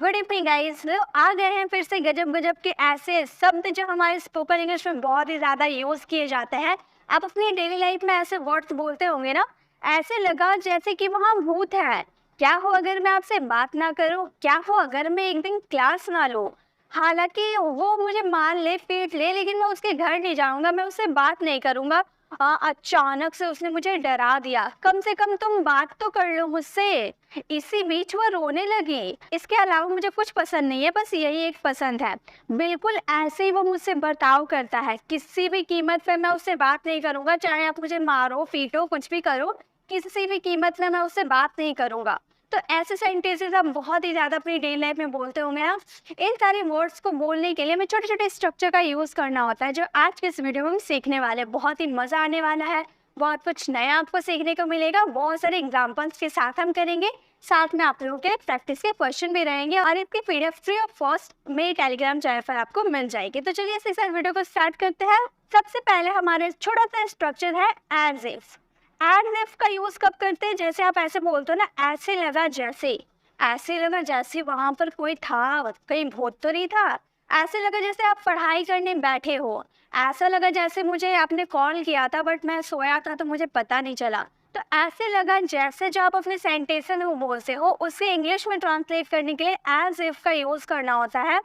Good evening guys. आ गए हैं फिर से गजब गजब के ऐसे शब्द जो हमारे स्पोकन इंग्लिश में बहुत ही ज़्यादा यूज़ किए जाते हैं। आप अपनी डेली लाइफ में ऐसे वर्ड्स बोलते होंगे ना, ऐसे लगा जैसे कि वहाँ भूत है। क्या हो अगर मैं आपसे बात ना करूँ, क्या हो अगर मैं एक दिन क्लास ना लूँ। हालांकि वो मुझे मार ले पीट ले, लेकिन मैं उसके घर नहीं जाऊँगा, मैं उससे बात नहीं करूँगा। अचानक से उसने मुझे डरा दिया, कम से कम तुम बात तो कर लो मुझसे। इसी बीच वो रोने लगी। इसके अलावा मुझे कुछ पसंद नहीं है, बस यही एक पसंद है। बिल्कुल ऐसे ही वो मुझसे बर्ताव करता है। किसी भी कीमत पे मैं उससे बात नहीं करूँगा, चाहे आप मुझे मारो पीटो कुछ भी करो, किसी भी कीमत में मैं उससे बात नहीं करूँगा। तो ऐसे सेंटेंसेस आप बहुत ही ज़्यादा अपनी डेली लाइफ में बोलते होंगे ना। इन सारे वर्ड्स को बोलने के लिए हमें छोटे छोटे स्ट्रक्चर का यूज़ करना होता है, जो आज के इस वीडियो में हम सीखने वाले हैं। बहुत ही मज़ा आने वाला है, बहुत कुछ नया आपको सीखने को मिलेगा। बहुत सारे एग्जाम्पल्स के साथ हम करेंगे, साथ में आप लोगों के प्रैक्टिस के क्वेश्चन भी रहेंगे और इसकी पीडीएफ फ्री ऑफ कॉस्ट मेरे टेलीग्राम चैनल पर आपको मिल जाएगी। तो चलिए इसी साथ वीडियो को स्टार्ट करते हैं। सबसे पहले हमारे छोटा सा स्ट्रक्चर है एज इफ। एज इफ का यूज कब करते हैं? जैसे आप ऐसे बोलते हो ना, ऐसे लगा जैसे, ऐसे लगा जैसे वहां पर कोई था, कहीं भूत तो नहीं था। ऐसे लगा जैसे आप पढ़ाई करने बैठे हो। ऐसा लगा जैसे मुझे आपने कॉल किया था बट मैं सोया था तो मुझे पता नहीं चला। तो ऐसे लगा जैसे जो आप अपने सेंटेंस में बोलते हो, उसे इंग्लिश में ट्रांसलेट करने के लिए एज इफ का यूज करना होता है।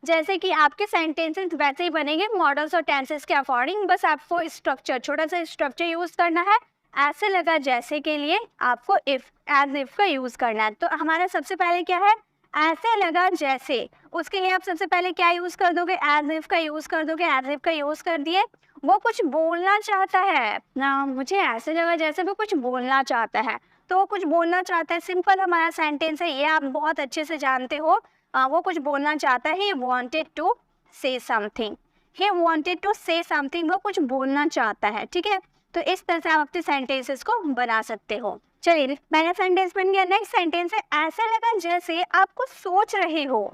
जैसे कि आपके सेंटेंसेस वैसे ही बनेंगे मॉडल्स और टेंसेस के अकॉर्डिंग, बस आपको स्ट्रक्चर, छोटा सा स्ट्रक्चर यूज करना है। ऐसे लगा जैसे के लिए आपको इफ, एज इफ का यूज करना है। तो हमारा सबसे पहले क्या है? ऐसे लगा जैसे। उसके लिए आप सबसे पहले क्या यूज कर दोगे? एज इफ का यूज कर दोगे। एज इफ का यूज कर दिए, वो कुछ बोलना चाहता है ना, मुझे ऐसे लगा जैसे वो कुछ बोलना चाहता है। तो वो कुछ बोलना चाहता है, सिंपल हमारा सेंटेंस है, ये आप बहुत अच्छे से जानते हो। वो कुछ बोलना चाहता है। He wanted to say something. He wanted to say something, वो कुछ बोलना चाहता है। ठीक है, तो इस तरह से आप अपने सेंटेंसेस को बना सकते हो। चलिए, पहला सेंटेंस बन गया। नेक्स्ट सेंटेंस है ऐसे लगा जैसे आप कुछ सोच रहे हो।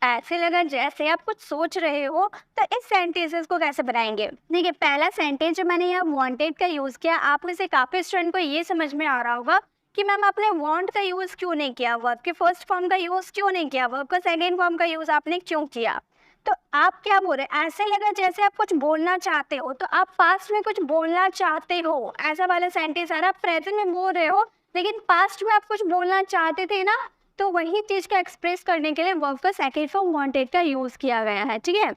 ऐसे लगा जैसे आप कुछ सोच रहे हो, तो इस सेंटेंसेस को कैसे बनाएंगे? देखिए, पहला सेंटेंस जो मैंने यहाँ वांटेड का यूज किया, आप में से काफी स्टूडेंट को ये समझ में आ रहा होगा कि मैम आपने वांट का यूज क्यों नहीं किया, वर्ब के फर्स्ट फॉर्म का यूज क्यों नहीं किया, वर्ब का सेकेंड फॉर्म का यूज आपने क्यों किया। तो आप क्या बोल रहे हैं? ऐसे लगा जैसे आप कुछ बोलना चाहते हो, तो आप पास्ट में कुछ बोलना चाहते हो, ऐसा वाला सेंटेंस आ रहा। प्रेजेंट में बोल रहे हो लेकिन पास्ट में आप कुछ बोलना चाहते थे ना, तो वही चीज का एक्सप्रेस करने के लिए वर्ब का सेकंड फॉर्म वांटेड का यूज किया गया है। ठीक है,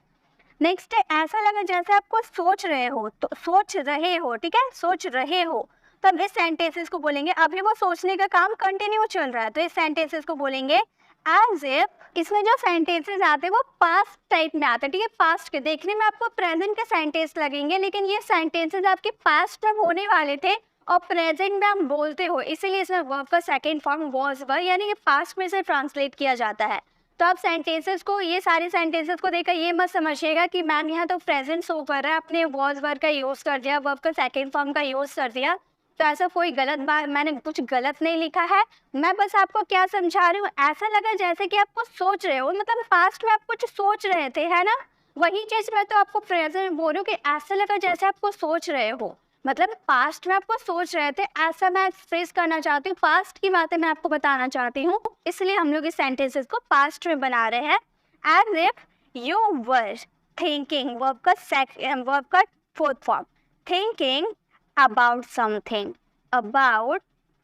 नेक्स्ट है ऐसा लगा जैसे आप कुछ सोच रहे हो। तो सोच रहे हो, ठीक है, सोच रहे हो, तब इस सेंटेंसेस को बोलेंगे। अभी वो सोचने का काम कंटिन्यू चल रहा है, तो इस सेंटेंसेस को बोलेंगे एज इफ। इसमें जो सेंटेंसेस आते हैं वो पास्ट टाइप में आते हैं। ठीक है, पास्ट के देखने में आपको प्रेजेंट के सेंटेंस लगेंगे, लेकिन ये सेंटेंसेस आपके पास्ट में होने वाले थे और प्रेजेंट में हम बोलते हो, इसीलिए इसमें वर्ब का सेकंड फॉर्म वाज वर, यानी कि पास्ट में से ट्रांसलेट किया जाता है। तो आप सेंटेंसेस को, ये सारे सेंटेंसेस को देखकर ये मत समझिएगा कि मैम यहाँ तो प्रेजेंट शो कर रहा है, आपने वाज वर का यूज कर दिया, वर्ब का सेकंड फॉर्म का यूज कर दिया। तो ऐसा कोई गलत बात, मैंने कुछ गलत नहीं लिखा है। मैं बस आपको क्या समझा रही हूँ, ऐसा लगा जैसे कि आप कुछ सोच रहे हो, मतलब पास्ट में आप कुछ सोच रहे थे, है ना। वही चीज मैं तो आपको प्रेजेंट में बोल रही हूँ कि ऐसा लगा जैसे आप कुछ सोच रहे हो, मतलब पास्ट में आपको सोच रहे थे, ऐसा मैं एक्सप्रेस करना चाहती हूँ। पास्ट की बातें मैं आपको बताना चाहती हूँ, इसलिए हम लोग इस सेंटेंसेस को पास्ट में बना रहे हैं। As if you were thinking, verb का fourth form, thinking about something, about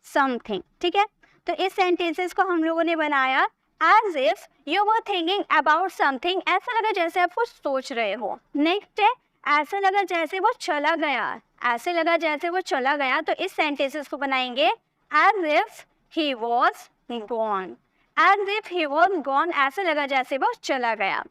something. ठीक है, तो इस सेंटेंसेस को हम लोगों ने बनाया as if you were thinking about something. ऐसा लगा जैसे आप कुछ सोच रहे हो। नेक्स्ट है ऐसा लगा जैसे वो चला गया। ऐसे लगा जैसे वो चला गया, तो इस सेंटेंसेस को बनाएंगे as if he was gone. As if he was gone, ऐसा लगा जैसे वो चला गया।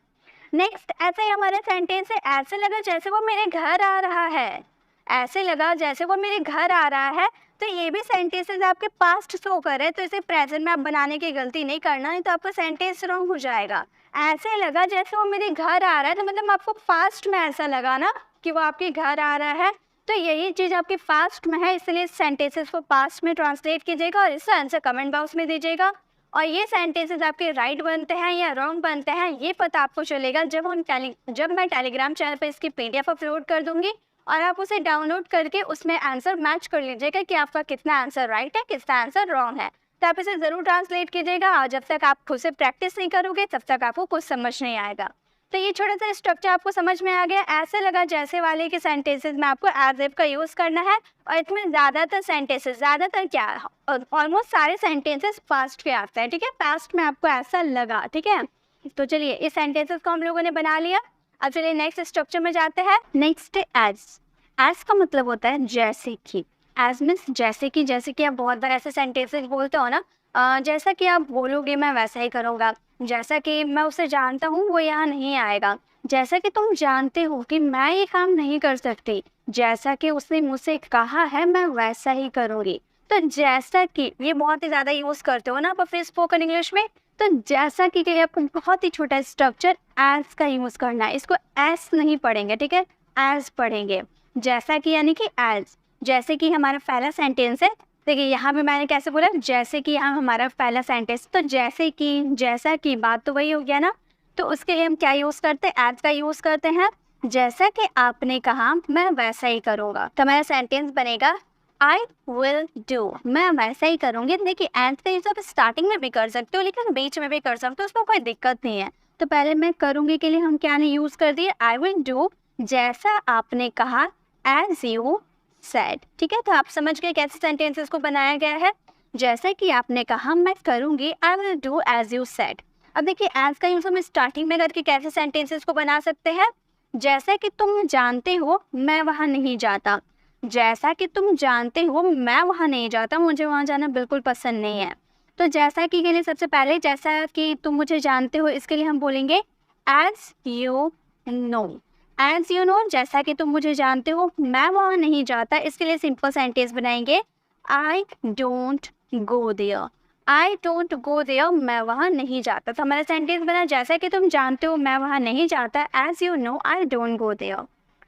नेक्स्ट ऐसे ही हमारा सेंटेंस है ऐसे लगा जैसे वो मेरे घर आ रहा है। ऐसे लगा जैसे वो मेरे घर आ रहा है, तो ये भी सेंटेंसेस आपके पास्ट शो कर रहे हैं, तो इसे प्रेजेंट में आप बनाने की गलती नहीं करना, नहीं तो आपका सेंटेंस रॉन्ग हो जाएगा। ऐसे लगा जैसे वो मेरे घर आ रहा है, तो मतलब आपको पास्ट में ऐसा लगा ना कि वो आपके घर आ रहा है, तो यही चीज़ आपके पास्ट में है, इसलिए इस सेंटेंसेस को पास्ट में ट्रांसलेट कीजिएगा और इसका आंसर कमेंट बॉक्स में दीजिएगा। और ये सेंटेंसेस आपके राइट बनते हैं या रॉन्ग बनते हैं, ये पता आपको चलेगा जब मैं टेलीग्राम चैनल पर इसकी PDF अपलोड कर दूंगी, और आप उसे डाउनलोड करके उसमें आंसर मैच कर लीजिएगा कि आपका कितना आंसर राइट है, कितना आंसर रॉन्ग है। तो आप इसे ज़रूर ट्रांसलेट कीजिएगा, और जब तक आप खुद से प्रैक्टिस नहीं करोगे तब तक आपको कुछ समझ नहीं आएगा। तो ये छोटा सा स्ट्रक्चर आपको समझ में आ गया। ऐसे लगा जैसे वाले के सेंटेंसेस में आपको एज इफ का यूज़ करना है, और इसमें ज़्यादातर सेंटेंसेस, ज़्यादातर क्या, ऑलमोस्ट सारे सेंटेंसेस पास्ट के आते हैं, ठीक है। पास्ट में आपको ऐसा लगा, ठीक है। तो चलिए इस सेंटेंसेस को हम लोगों ने बना लिया। अब चलिए नेक्स्ट स्ट्रक्चर में जाते हैं। Next as. एज का मतलब होता है जैसे कि। एज मीन्स जैसे कि आप बहुत बार ऐसे सेंटेंसेस बोलते हो ना, जैसा कि आप बोलोगे मैं वैसा ही करूँगा, जैसा कि मैं उसे जानता हूँ वो यहाँ नहीं आएगा, जैसा कि तुम जानते हो कि मैं ये काम नहीं कर सकती, जैसा कि उसने मुझसे कहा है मैं वैसा ही करूँगी। तो जैसा कि ये बहुत ही ज़्यादा यूज़ करते हो ना आप अपने स्पोकन इंग्लिश में। तो जैसा कि के लिए आपको बहुत ही छोटा स्ट्रक्चर एज का यूज़ करना है। इसको एस नहीं पढ़ेंगे, ठीक है, एज पढ़ेंगे। जैसा कि यानी कि एज। जैसे कि हमारा पहला सेंटेंस है, देखिए यहाँ पे मैंने कैसे बोला, जैसे कि यहाँ हमारा पहला सेंटेंस, तो जैसे कि, जैसा कि, बात तो वही हो गया ना। तो उसके लिए हम क्या यूज़ करते हैं, एज का यूज़ करते हैं। जैसा कि आपने कहा मैं वैसा ही करूँगा, तो हमारा सेंटेंस बनेगा आई विल डू, मैं वैसा ही करूँगी। देखिए एज का यूज़ आप स्टार्टिंग में भी कर सकते हो, लेकिन बीच में भी कर सकते हो, उसमें कोई दिक्कत नहीं है। तो पहले मैं करूँगी के लिए हम क्या नहीं यूज़ कर दिए, आई विल डू जैसा आपने कहा, एज यू सेड, ठीक है। तो आप समझ गए कैसे सेंटेंसेस को बनाया गया है। जैसा कि आपने कहा मैं करूँगी, I will do as you said. अब देखिए एज का यूज़ हम स्टार्टिंग में करके कैसे सेंटेंसेस को बना सकते हैं। जैसा कि तुम जानते हो मैं वहाँ नहीं जाता, जैसा कि तुम जानते हो मैं वहाँ नहीं जाता, मुझे वहाँ जाना बिल्कुल पसंद नहीं है। तो जैसा कि के लिए सबसे पहले, जैसा कि तुम मुझे जानते हो, इसके लिए हम बोलेंगे as you know. As you know, जैसा कि तुम मुझे जानते हो मैं वहाँ नहीं जाता, इसके लिए सिंपल सेंटेंस बनाएंगे I don't go there. I don't go there, मैं वहाँ नहीं जाता। तो हमारा सेंटेंस बना जैसा कि तुम जानते हो मैं वहाँ नहीं जाता, as you know I don't go there.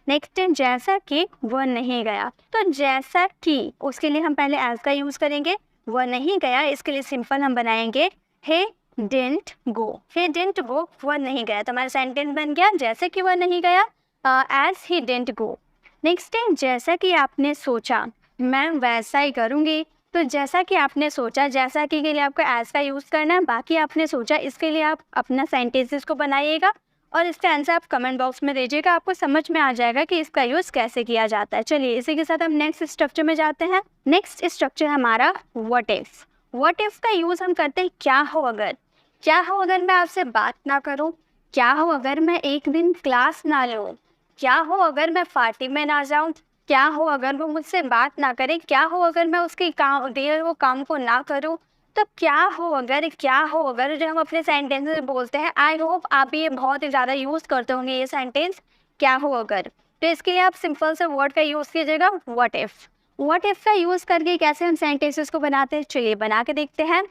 Next है जैसा कि वह नहीं गया। तो जैसा कि, उसके लिए हम पहले एज का यूज़ करेंगे। वह नहीं गया, इसके लिए सिंपल हम बनाएंगे हे didn't go. Hey didn't go, वह नहीं गया। तो हमारा सेंटेंस बन गया जैसे कि वह नहीं गया, as he didn't go. Next है जैसा कि आपने सोचा मैं वैसा ही करूँगी। तो जैसा कि आपने सोचा, जैसा कि के लिए आपको एज का यूज़ करना है, बाकी आपने सोचा, इसके लिए आप अपना सेंटेंसेस को बनाइएगा और इसका आंसर आप कमेंट बॉक्स में दीजिएगा। आपको समझ में आ जाएगा कि इसका यूज़ कैसे किया जाता है। चलिए इसी के साथ हम नेक्स्ट स्ट्रक्चर में जाते हैं। नेक्स्ट स्ट्रक्चर हमारा व्हाट इफ। व्हाट इफ का यूज़ हम करते हैं क्या हो अगर। क्या हो अगर मैं आपसे बात ना करूँ, क्या हो अगर मैं एक दिन क्लास ना लूँ, क्या हो अगर मैं पार्टी में ना जाऊँ, क्या हो अगर वो मुझसे बात ना करे, क्या हो अगर मैं उसके काम दिए हुए काम को ना करूँ। तो क्या हो अगर जो हम अपने सेंटेंस में बोलते हैं, आई होप आप ये बहुत ही ज़्यादा यूज़ करते होंगे ये सेंटेंस, क्या हो अगर। तो इसके लिए आप सिंपल से वर्ड का यूज़ कीजिएगा व्हाट इफ़। व्हाट इफ़ का यूज़ करके कैसे हम सेंटेंसेस को बनाते हैं, चलिए बना के देखते हैं।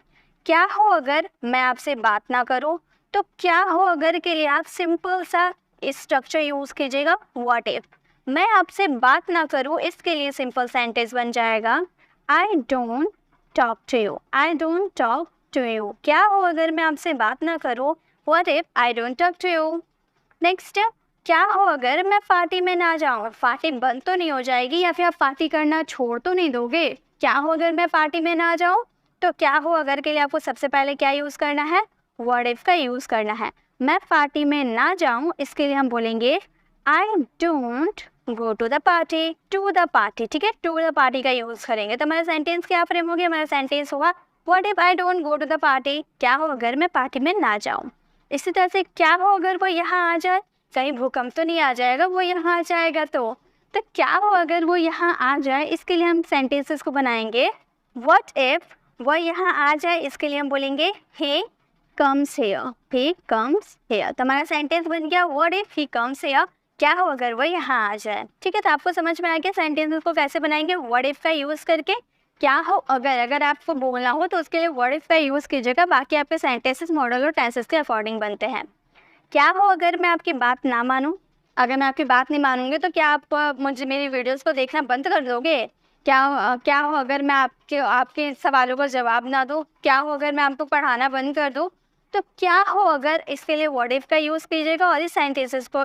क्या हो अगर मैं आपसे बात ना करूँ, तो क्या हो अगर के लिए आप सिंपल सा स्ट्रक्चर यूज़ कीजिएगा व्हाट इफ़। मैं आपसे बात ना करूँ, इसके लिए सिंपल सेंटेंस बन जाएगा I don't talk to you. I don't talk to you. क्या हो अगर मैं आपसे बात ना करूँ, what if I don't talk to you. Next, क्या हो अगर मैं पार्टी में ना जाऊँ, पार्टी बंद तो नहीं हो जाएगी या फिर आप पार्टी करना छोड़ तो नहीं दोगे। क्या हो अगर मैं पार्टी में ना जाऊँ, तो क्या हो अगर के लिए आपको सबसे पहले क्या यूज़ करना है, व्हाट इफ का यूज़ करना है। मैं पार्टी में ना जाऊँ, इसके लिए हम बोलेंगे I don't go to the party. To the party, ठीक है, टू द पार्टी का यूज़ करेंगे। तो हमारा सेंटेंस क्या फ्रेम हो गया, हमारा सेंटेंस होगा what if I don't go to the party. क्या हो अगर मैं पार्टी में ना जाऊँ। इसी तरह से क्या हो अगर वो यहाँ आ जाए, कहीं भूकंप तो नहीं आ जाएगा वो यहाँ आ जाएगा। तो क्या हो अगर वो यहाँ आ जाए, इसके लिए हम सेंटेंसेस को बनाएंगे व्हाट इफ वो यहाँ आ जाए, इसके लिए हम बोलेंगे he comes here। he comes here। तो हमारा सेंटेंस बन गया what if he comes here। क्या हो अगर वो यहाँ आ जाए। ठीक है, तो आपको समझ में आ गया सेंटेंसेस को कैसे बनाएंगे व्हाट इफ का यूज़ करके। क्या हो अगर आपको बोलना हो तो उसके लिए व्हाट इफ का यूज़ कीजिएगा, बाकी आपके सेंटेंसेस मॉडल और टेंसेस के अकॉर्डिंग बनते हैं। क्या हो अगर मैं आपकी बात ना मानूं, अगर मैं आपकी बात नहीं मानूंगी तो क्या आप मुझे मेरी वीडियोस को देखना बंद कर दोगे। क्या हो अगर मैं आपके सवालों का जवाब ना दूं। क्या हो अगर मैं आपको पढ़ाना बंद कर दूं। तो क्या हो अगर, इसके लिए व्हाट इफ का यूज़ कीजिएगा और इस सेंटेंसेस को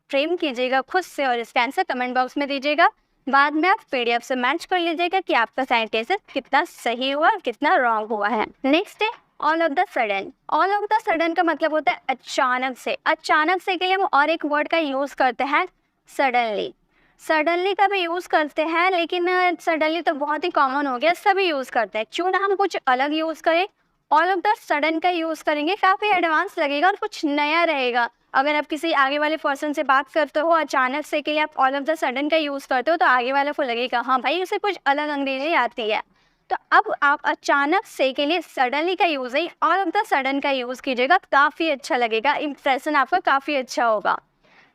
फ्रेम कीजिएगा खुद से और इसका आंसर कमेंट बॉक्स में दीजिएगा। बाद में आप PDF से मैच कर लीजिएगा कि आपका सेंटेंस कितना सही हुआ और कितना रॉन्ग हुआ है। नेक्स्ट है all of the sudden. All of the sudden का मतलब होता है अचानक से। अचानक से के लिए हम और एक वर्ड का यूज़ करते हैं सडनली। सडनली का भी यूज़ करते हैं, लेकिन सडनली तो बहुत ही कॉमन हो गया, सभी यूज़ करते हैं। क्यों ना हम कुछ अलग यूज़ करें, ऑल ऑफ द सडन का यूज़ करेंगे, काफ़ी एडवांस लगेगा और कुछ नया रहेगा। अगर आप किसी आगे वाले पर्सन से बात करते हो अचानक से के लिए आप ऑल ऑफ द सडन का यूज़ करते हो, तो आगे वाले को लगेगा हाँ भाई उसे कुछ अलग अंग्रेजी आती है। तो अब आप अचानक से के लिए सडनली का यूज़ है, ऑल ऑफ द सडन का यूज़ कीजिएगा, काफ़ी अच्छा लगेगा, इम्प्रेशन आपका काफ़ी अच्छा होगा।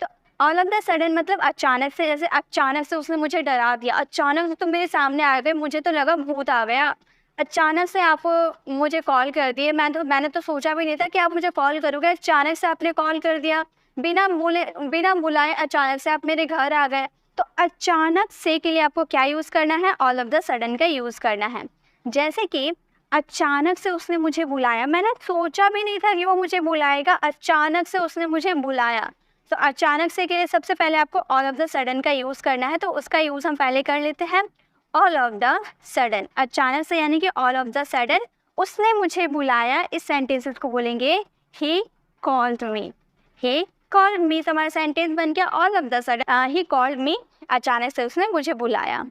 तो ऑल ऑफ द सडन मतलब अचानक से, जैसे अचानक से उसने मुझे डरा दिया, अचानक से तुम मेरे सामने आ गए, मुझे तो लगा भूत आ गया। अचानक से आप मुझे कॉल कर दिए, मैंने तो सोचा भी नहीं था कि आप मुझे कॉल करोगे, अचानक से आपने कॉल कर दिया, बिना बुलाए अचानक से आप मेरे घर आ गए। तो अचानक से के लिए आपको क्या यूज़ करना है, ऑल ऑफ द सडन का यूज़ करना है। जैसे कि अचानक से उसने मुझे बुलाया, मैंने सोचा भी नहीं था कि वो मुझे बुलाएगा, अचानक से उसने मुझे बुलाया। तो अचानक से के लिए सबसे पहले आपको ऑल ऑफ द सडन का यूज़ करना है, तो उसका यूज़ हम पहले कर लेते हैं। ऑल ऑफ द सडन, अचानक से यानी कि ऑल ऑफ द सडन, उसने मुझे बुलाया, इस सेंटेंसेस को बोलेंगे he called me. He called me, तो हमारा सेंटेंस बन गया all of the sudden he called me, अचानक से उसने मुझे बुलाया।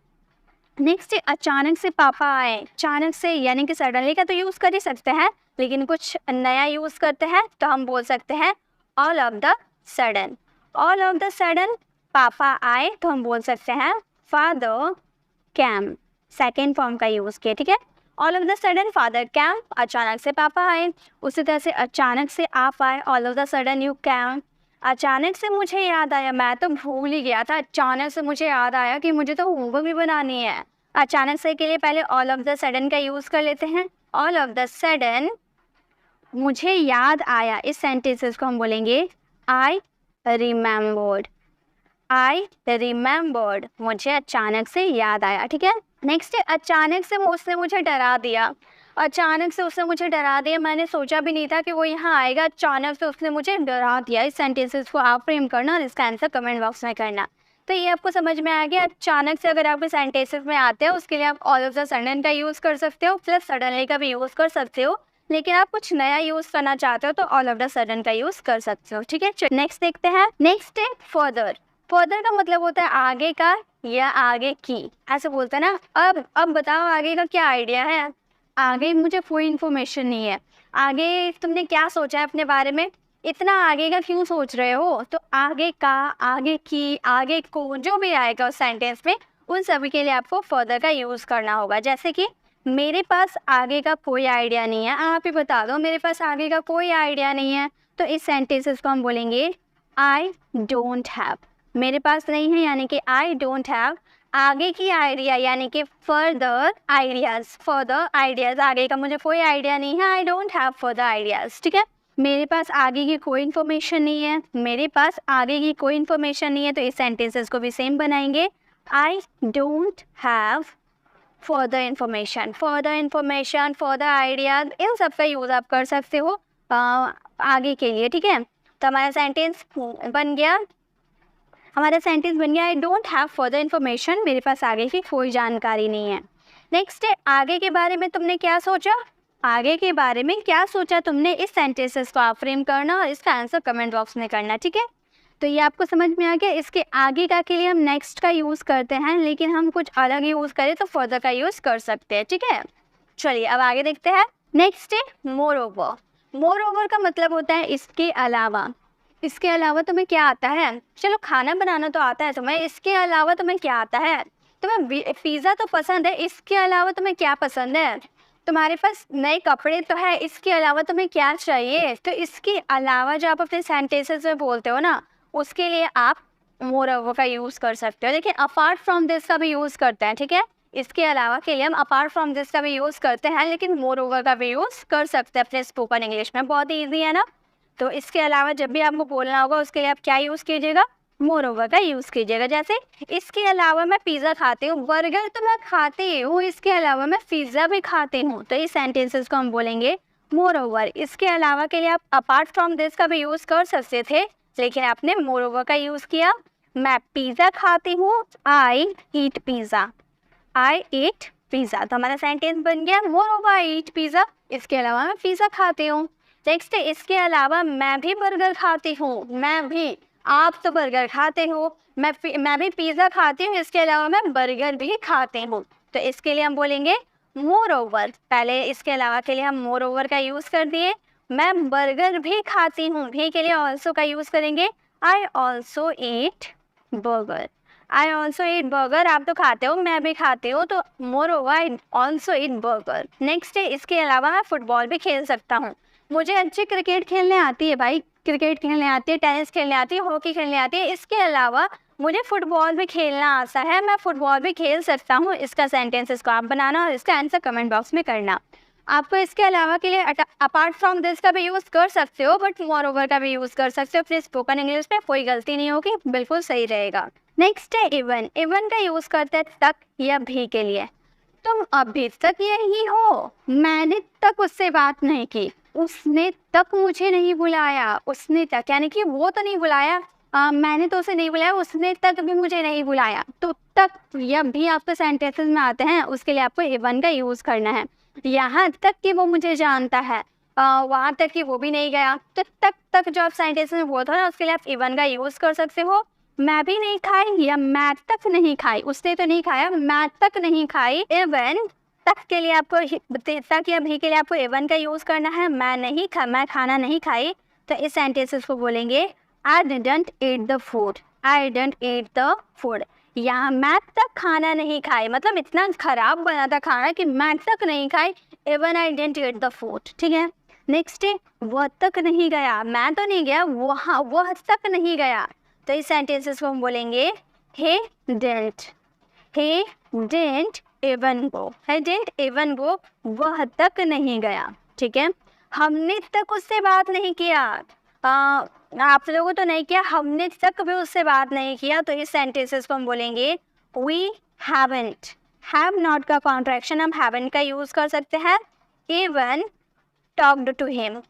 नेक्स्ट, अचानक से पापा आए। अचानक से यानी कि सडनली का तो यूज़ कर ही सकते हैं, लेकिन कुछ नया यूज़ करते हैं तो हम बोल सकते हैं all of the sudden. All of the sudden पापा आए तो हम बोल सकते हैं फादर कैम, सेकेंड फॉर्म का यूज़ किया, ठीक है। All of the sudden father came, अचानक से पापा आए। उसी तरह से अचानक से आप आए, all of the sudden you came. अचानक से मुझे याद आया, मैं तो भूल ही गया था, अचानक से मुझे याद आया कि मुझे तो होमवर्क भी बनानी है। अचानक से के लिए पहले ऑल ऑफ द सडन का यूज़ कर लेते हैं। ऑल ऑफ द सडन मुझे याद आया, इस सेंटेंसेस को हम बोलेंगे आई रिमेम्बर्ड। आई रिमेम्बर्ड, मुझे अचानक से याद आया, ठीक है। नेक्स्ट, अचानक से उसने मुझे डरा दिया। अचानक से उसने मुझे डरा दिया, मैंने सोचा भी नहीं था कि वो यहाँ आएगा, अचानक से उसने मुझे डरा दिया। इस सेंटेंसेस को आप फ्रेम करना और इसका आंसर कमेंट बॉक्स में करना। तो ये आपको समझ में आ गया। अचानक से अगर आपके सेंटेंसेस में आते हैं उसके लिए आप ऑल ऑफ द सडन का यूज़ कर सकते हो, प्लस सडनली का भी यूज़ कर सकते हो, लेकिन आप कुछ नया यूज़ करना चाहते हो तो ऑल ऑफ द सडन का यूज़ कर सकते हो, ठीक है। नेक्स्ट देखते हैं। नेक्स्ट है फर्दर। फर्दर का मतलब होता है आगे का या आगे की, ऐसे बोलते हैं ना। अब बताओ आगे का क्या आइडिया है। आगे मुझे कोई इन्फॉर्मेशन नहीं है, आगे तुमने क्या सोचा है अपने बारे में, इतना आगे का क्यों सोच रहे हो। तो आगे का, आगे की, आगे को, जो भी आएगा उस सेंटेंस में, उन सभी के लिए आपको फर्दर का यूज़ करना होगा। जैसे कि मेरे पास आगे का कोई आइडिया नहीं है, आप ही बता दो मेरे पास आगे का कोई आइडिया नहीं है, तो इस सेंटेंसेस को हम बोलेंगे आई डोंट हैव। मेरे पास नहीं है यानी कि आई डोंट हैव। आगे की आइडिया यानी कि फर्दर आइडियाज़। फर्दर आइडियाज़, आगे का मुझे कोई आइडिया नहीं है, आई डोंट हैव फर्दर आइडियाज़, ठीक है। मेरे पास आगे की कोई इन्फॉर्मेशन नहीं है, मेरे पास आगे की कोई इन्फॉर्मेशन नहीं है, तो इस सेंटेंसेस को भी सेम बनाएंगे। I don't have further information. Further information, further ideas, इन सब का यूज़ आप कर सकते हो आगे के लिए, ठीक है। तो हमारा सेंटेंस बन गया आई डोंट हैव फर्दर इन्फॉर्मेशन, मेरे पास आगे की कोई जानकारी नहीं है। नेक्स्ट है आगे के बारे में तुमने क्या सोचा। आगे के बारे में क्या सोचा तुमने, इस सेंटेंसेस को आप फ्रेम करना और इसका आंसर कमेंट बॉक्स में करना, ठीक है। तो ये आपको समझ में आ गया। इसके आगे का के लिए हम नेक्स्ट का यूज़ करते हैं, लेकिन हम कुछ अलग यूज़ करें तो फर्दर का यूज़ कर सकते हैं, ठीक है। चलिए अब आगे देखते हैं। नेक्स्ट है मोर ओवर। मोर ओवर का मतलब होता है इसके अलावा। इसके अलावा तुम्हें क्या आता है। चलो खाना बनाना तो आता है तुम्हें, इसके अलावा तुम्हें क्या आता है। तुम्हें पिज़्ज़ा तो पसंद है, इसके अलावा तुम्हें क्या पसंद है। तुम्हारे पास नए कपड़े तो है, इसके अलावा तुम्हें क्या चाहिए। तो इसके अलावा जो आप अपने सेंटेंसेस में बोलते हो ना, उसके लिए आप मोर ओवर का यूज़ कर सकते हो। देखिए अपार्ट फ्रॉम दिस का भी यूज़ करते हैं, ठीक है। इसके अलावा के लिए हम अपार्ट फ्रॉम दिस का भी यूज़ करते हैं, लेकिन मोर ओवर का भी यूज़ कर सकते हैं अपने स्पोकन इंग्लिश में, बहुत ईजी है ना। तो इसके अलावा जब भी आपको बोलना होगा उसके लिए आप क्या यूज़ कीजिएगा, मोर ओवर का यूज़ कीजिएगा। जैसे इसके अलावा मैं पिज़्ज़ा खाती हूँ, बर्गर तो मैं खाती हूँ, इसके अलावा मैं पिज़्ज़ा भी खाती हूँ, तो इस सेंटेंसेस को हम बोलेंगे मोर ओवर। इसके अलावा के लिए आप अपार्ट फ्रॉम दिस का भी यूज़ कर सकते थे, लेकिन आपने मोर ओवर का यूज़ किया। मैं पिज़्ज़ा खाती हूँ, आई ईट पिज़्ज़ा, आई ईट पिज़्ज़ा। तो हमारा सेंटेंस बन गया मोर आई ईट पिज़्ज़ा। इसके अलावा मैं पिज़्ज़ा खाती हूँ। नेक्स्ट है इसके अलावा मैं भी बर्गर खाती हूँ, मैं भी, आप तो बर्गर खाते हो, मैं भी पिज़्ज़ा खाती हूँ, इसके अलावा मैं बर्गर भी खाती हूँ। तो इसके लिए हम बोलेंगे मोर ओवर। पहले इसके अलावा के लिए हम मोर ओवर का यूज़ कर दिए। मैं बर्गर भी खाती हूँ, भी के लिए ऑल्सो का यूज़ करेंगे, I also eat burger. I also eat burger, आप तो खाते हो, मैं भी खाती हूँ, तो more over I also eat burger. Next है इसके अलावा मैं फुटबॉल भी खेल सकता हूँ, मुझे अच्छी क्रिकेट खेलने आती है भाई, क्रिकेट खेलने आती है, टेनिस खेलने आती है, हॉकी खेलने आती है, इसके अलावा मुझे फुटबॉल भी खेलना आता है, मैं फुटबॉल भी खेल सकता हूँ। इसका सेंटेंसेस को आप बनाना और इसका आंसर कमेंट बॉक्स में करना। आपको इसके अलावा के लिए अपार्ट फ्रॉम दिस का भी यूज़ कर सकते हो, बट मोर ओवर का भी यूज़ कर सकते हो। फिर स्पोकन इंग्लिश में कोई गलती नहीं होगी, बिल्कुल सही रहेगा। नेक्स्ट है इवन। इवन का यूज़ करते हैं तक या भी के लिए। तुम अभी तक यही हो, मैंने तक उससे बात नहीं की, उसने तक मुझे नहीं बुलाया, उसने तक यानी कि वो तो नहीं बुलाया, मैंने तो उसे नहीं बुलाया, उसने तक भी मुझे नहीं बुलाया। तो तक या भी आपके सेंटेंसेस में आते हैं, उसके लिए आपको इवन का यूज़ करना है। यहाँ तक कि वो मुझे जानता है, वहाँ तक कि वो भी नहीं गया, तो तक जो आप सेंटेंस में बोलते हो ना, उसके लिए आप इवन का यूज़ कर सकते हो। मैं भी नहीं खाई या मैं तक नहीं खाई, उसने तो नहीं खाया, मैं तक नहीं खाई। इवन तक के लिए आपको तक या भी के लिए आपको इवन का यूज़ करना है। मैं खाना नहीं खाई, तो इस सेंटेंसेस को बोलेंगे I didn't eat the food, I didn't eat the food. यहाँ मैं तक खाना नहीं खाई मतलब इतना खराब बना था खाना कि मैं तक नहीं खाई, even I didn't eat the food. ठीक है। नेक्स्ट है वह तक नहीं गया, मैं तो नहीं गया, वह तक नहीं गया, तो इस सेंटेंसेस को हम बोलेंगे he didn't even go, वह तक नहीं गया। ठीक है। हमने तक उससे बात नहीं किया, आप लोगों तो नहीं किया, हमने तक भी उससे बात नहीं किया, तो इस सेंटेंसेस को हम बोलेंगे we haven't। have not का कॉन्ट्रैक्शन हम haven't का यूज़ कर सकते हैं। even talked to him,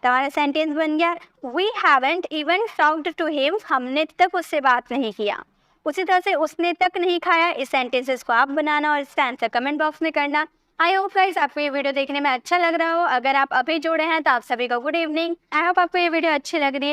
तो हमारा सेंटेंस बन गया we haven't even talked to him, हमने तक उससे बात नहीं किया। उसी तरह से उसने तक नहीं खाया, इस सेंटेंसेस को आप बनाना और इसका आंसर कमेंट बॉक्स में करना। आई होप गाइस आपको ये वीडियो देखने में अच्छा लग रहा हो। अगर आप अभी जुड़े हैं तो आप सभी को गुड इवनिंग। आई होप आपको ये वीडियो अच्छी लग रही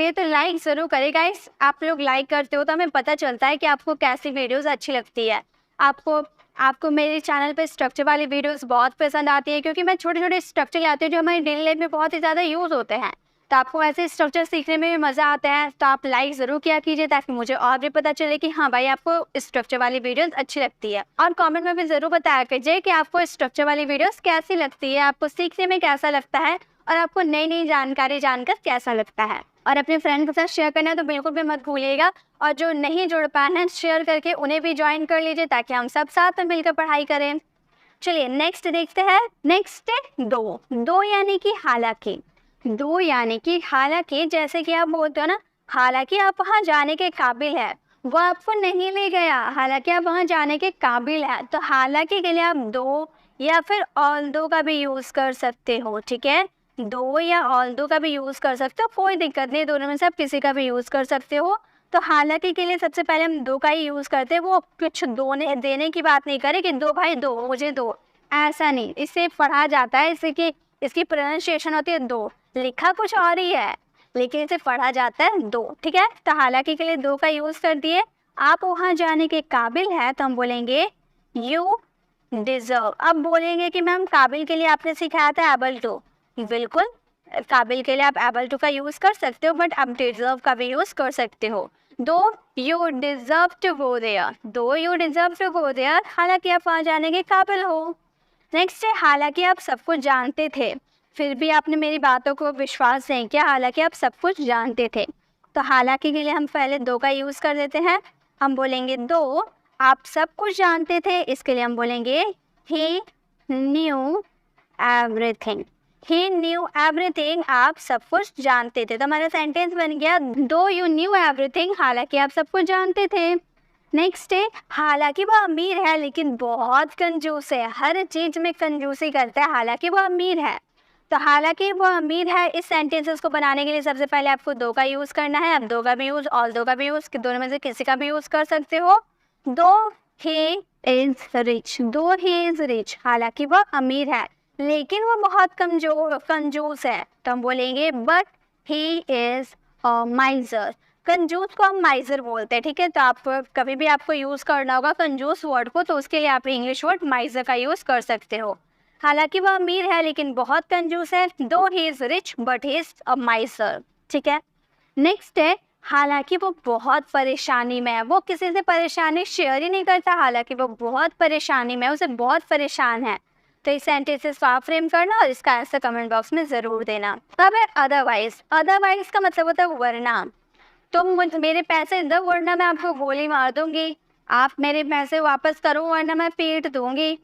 है तो लाइक ज़रूर करें गाइस। आप लोग लाइक करते हो तो हमें पता चलता है कि आपको कैसी वीडियोज़ अच्छी लगती है। आपको मेरे चैनल पे स्ट्रक्चर वाली वीडियोस बहुत पसंद आती है, क्योंकि मैं छोटे छोटे स्ट्रक्चर लाती हूँ जो हमारी डेली लाइफ में बहुत ही ज़्यादा यूज़ होते हैं। तो आपको ऐसे स्ट्रक्चर सीखने में भी मज़ा आता है, तो आप लाइक ज़रूर किया कीजिए ताकि मुझे और भी पता चले कि हाँ भाई आपको स्ट्रक्चर वाली वीडियोस अच्छी लगती है। और कमेंट में भी ज़रूर बताया कीजिए कि आपको स्ट्रक्चर वाली वीडियोस कैसी लगती है, आपको सीखने में कैसा लगता है और आपको नई नई जानकारी जानकर कैसा लगता है। और अपने फ्रेंड के साथ शेयर करना तो बिल्कुल भी मत भूलिएगा, और जो नहीं जुड़ पाए हैं शेयर करके उन्हें भी ज्वाइन कर लीजिए ताकि हम सब साथ में मिलकर पढ़ाई करें। चलिए नेक्स्ट देखते हैं। नेक्स्ट है दो यानी कि हालांकि। दो यानी कि हालांकि, जैसे कि आप बोलते हो ना, हालांकि आप वहाँ जाने के काबिल है, वो आपको नहीं ले गया, हालांकि आप वहाँ जाने के काबिल है, तो हालांकि के लिए आप दो या फिर ऑल्दो का भी यूज़ कर सकते हो। ठीक है। दो या ऑल्दो का भी यूज़ कर सकते हो, कोई दिक्कत नहीं, दोनों में से आप किसी का भी यूज़ कर सकते हो। तो हालांकि के लिए सबसे पहले हम दो का ही यूज़ करते हैं। वो कुछ देने की बात नहीं करे कि दो भाई दो, मुझे दो, ऐसा नहीं, इससे पढ़ा जाता है, इससे कि इसकी प्रोनाउंसिएशन होती है दो, लिखा कुछ और ही है लेकिन इसे पढ़ा जाता है दो। ठीक है। तो हालांकि के लिए दो का यूज़ कर दिए। आप वहाँ जाने के काबिल है तो हम बोलेंगे यू डिज़र्व। अब बोलेंगे कि मैम काबिल के लिए आपने सिखाया था एबल टू, बिल्कुल काबिल के लिए आप एबल टू का यूज़ कर सकते हो, बट आप डिज़र्व का भी यूज़ कर सकते हो। Though you deserve to go there, though you deserve to go there, हालांकि आप वहाँ जाने के काबिल हो। नेक्स्ट है हालांकि आप सब कुछ जानते थे, फिर भी आपने मेरी बातों को विश्वास नहीं किया, हालांकि आप सब कुछ जानते थे। तो हालांकि के लिए हम पहले दो का यूज़ कर देते हैं। हम बोलेंगे दो आप सब कुछ जानते थे, इसके लिए हम बोलेंगे ही न्यू एवरीथिंग। ही न्यू एवरीथिंग, आप सब कुछ जानते थे। तो हमारा सेंटेंस बन गया दो यू न्यू एवरीथिंग, हालांकि आप सब कुछ जानते थे। नेक्स्ट है हालांकि वो अमीर है लेकिन बहुत कंजूस है, हर चीज़ में कंजूसी करता है, हालांकि वो अमीर है। तो हालांकि वो अमीर है, इस सेंटेंसेस को बनाने के लिए सबसे पहले आपको दो का यूज़ करना है। अब दो का भी यूज़, ऑल दो का भी यूज़, दोनों में से किसी का भी यूज़ कर सकते हो। दो ही इज रिच, दो ही इज रिच, हालांकि वह अमीर है लेकिन वो बहुत कंजूस है, तो हम बोलेंगे बट ही इज माइजर। कंजूस को हम माइजर बोलते हैं, ठीक है। तो आप कभी भी आपको यूज़ करना होगा कंजूस वर्ड को, तो उसके लिए आप इंग्लिश वर्ड माइजर का यूज़ कर सकते हो। हालांकि वह अमीर है लेकिन बहुत कंजूस है, दो he is rich but he is a माइजर, ठीक है। नेक्स्ट है हालांकि वो बहुत परेशानी में है, वो किसी से परेशानी शेयर ही नहीं करता, हालांकि वो बहुत परेशानी में है, उसे बहुत परेशान है। तो इस सेंटेंसेस को आप फ्रेम करना और इसका आंसर कमेंट बॉक्स में ज़रूर देना। अब है अदरवाइज। अदरवाइज का मतलब होता है वरना। तुम मेरे पैसे दो वरना मैं आपको गोली मार दूंगी, आप मेरे पैसे वापस करो वरना मैं पीट दूंगी,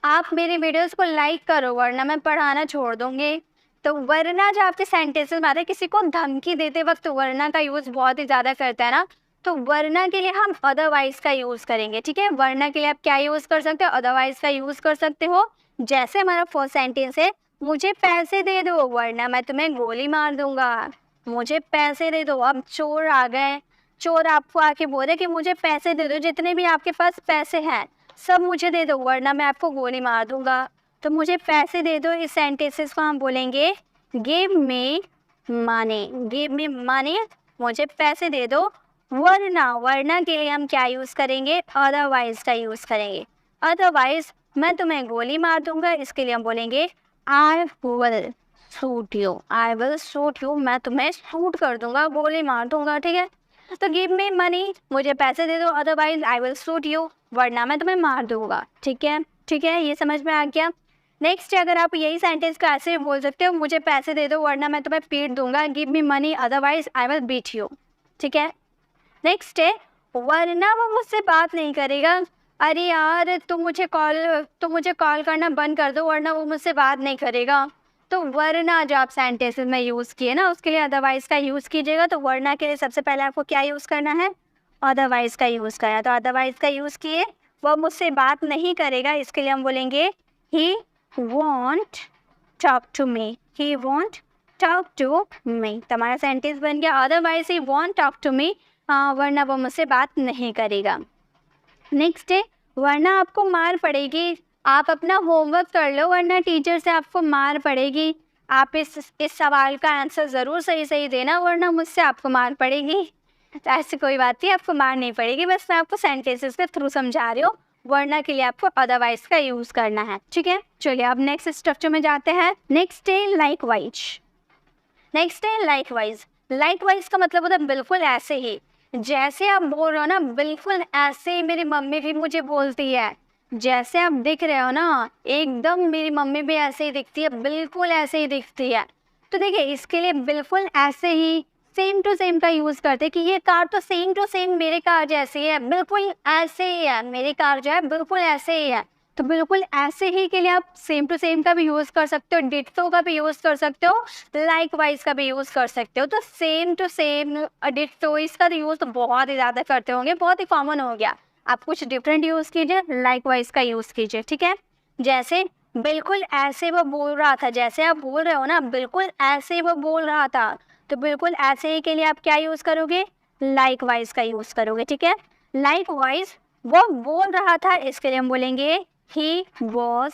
आप मेरे वीडियोस को लाइक करो वरना मैं पढ़ाना छोड़ दूंगी। तो वरना जो आपके सेंटेंसेस में आता है, किसी को धमकी देते वक्त वरना का यूज़ बहुत ही ज़्यादा करता है ना, तो वरना के लिए हम अदरवाइज का यूज़ करेंगे, ठीक है। वरना के लिए आप क्या यूज़ कर सकते हो, अदरवाइज का यूज़ कर सकते हो। जैसे हमारा फर्स्ट सेंटेंस है, मुझे पैसे दे दो वरना मैं तुम्हें गोली मार दूंगा, मुझे पैसे दे दो। अब चोर आ गए, चोर आपको आके बोले कि मुझे पैसे दे दो, जितने भी आपके पास पैसे हैं सब मुझे दे दो वरना मैं आपको गोली मार दूंगा। तो मुझे पैसे दे दो, इस सेंटेंसेस को हम बोलेंगे give me money, give me money, मुझे पैसे दे दो वरना। वरना के लिए हम क्या यूज़ करेंगे, अदरवाइज का यूज़ करेंगे। अदरवाइज मैं तुम्हें गोली मार दूंगा, इसके लिए हम बोलेंगे I will shoot you, I will shoot you, मैं तुम्हें शूट कर दूंगा, गोली मार दूंगा, ठीक है। तो गिव मी मनी, मुझे पैसे दे दो, otherwise I will shoot you, वरना मैं तुम्हें मार दूंगा, ठीक है। ठीक है, ये समझ में आ गया। नेक्स्ट अगर आप यही सेंटेंस को ऐसे भी बोल सकते हो, मुझे पैसे दे दो वरना मैं तुम्हें पीट दूंगा, give me money otherwise I will beat you, ठीक है। नेक्स्ट है वरना वो मुझसे बात नहीं करेगा। अरे यार तुम मुझे कॉल करना बंद कर दो वरना वो मुझसे बात नहीं करेगा। तो वरना जो आप सेंटेंसेस में यूज़ किए ना, उसके लिए अदरवाइज का यूज़ कीजिएगा। तो वरना के लिए सबसे पहले आपको क्या यूज़ करना है, अदरवाइज का यूज़ करना। तो अदरवाइज का यूज़ किए, वह मुझसे बात नहीं करेगा, इसके लिए हम बोलेंगे he won't talk to me, he won't talk to me. तो हमारा सेंटेंस बन गया otherwise he won't talk to me, वरना वो मुझसे बात नहीं करेगा। नेक्स्ट है वरना आपको मार पड़ेगी, आप अपना होमवर्क कर लो वरना टीचर से आपको मार पड़ेगी। आप इस सवाल का आंसर ज़रूर सही देना वरना मुझसे आपको मार पड़ेगी। तो ऐसी कोई बात नहीं, आपको मार नहीं पड़ेगी, बस मैं आपको सेंटेंसेस के थ्रू समझा रही हूँ। वरना के लिए आपको अदरवाइज का यूज़ करना है, ठीक है। चलिए अब नेक्स्ट स्ट्रक्चर में जाते हैं। नेक्स्ट है लाइकवाइज। नेक्स्ट है लाइकवाइज। लाइकवाइज का मतलब होता है बिल्कुल ऐसे ही, जैसे आप बोल रहे हो ना बिल्कुल ऐसे ही मेरी मम्मी भी मुझे बोलती है, जैसे आप दिख रहे हो ना एकदम मेरी मम्मी भी ऐसे ही दिखती है, बिल्कुल ऐसे ही दिखती है। तो देखिए इसके लिए बिल्कुल ऐसे ही सेम टू सेम का यूज़ करते हैं कि ये कार तो सेम टू सेम मेरे कार जैसी है, बिल्कुल ऐसे ही है, मेरी कार जो है बिल्कुल ऐसे ही है। तो बिल्कुल ऐसे ही के लिए आप सेम टू सेम का भी यूज़ कर सकते हो, डिट्टो का भी यूज़ कर सकते हो, लाइकवाइज का भी यूज़ कर सकते हो। तो सेम टू सेम, डिट्टो, इसका यूज़ तो बहुत ही ज़्यादा करते होंगे, बहुत ही कॉमन हो गया। आप कुछ डिफरेंट यूज़ कीजिए, लाइकवाइज का यूज़ कीजिए, ठीक है। जैसे बिल्कुल ऐसे वो बोल रहा था, जैसे आप बोल रहे हो ना बिल्कुल ऐसे वो बोल रहा था, तो बिल्कुल ऐसे ही के लिए आप क्या यूज़ करोगे, लाइकवाइज का यूज़ करोगे, ठीक है। लाइकवाइज वो बोल रहा था, इसके लिए हम बोलेंगे he was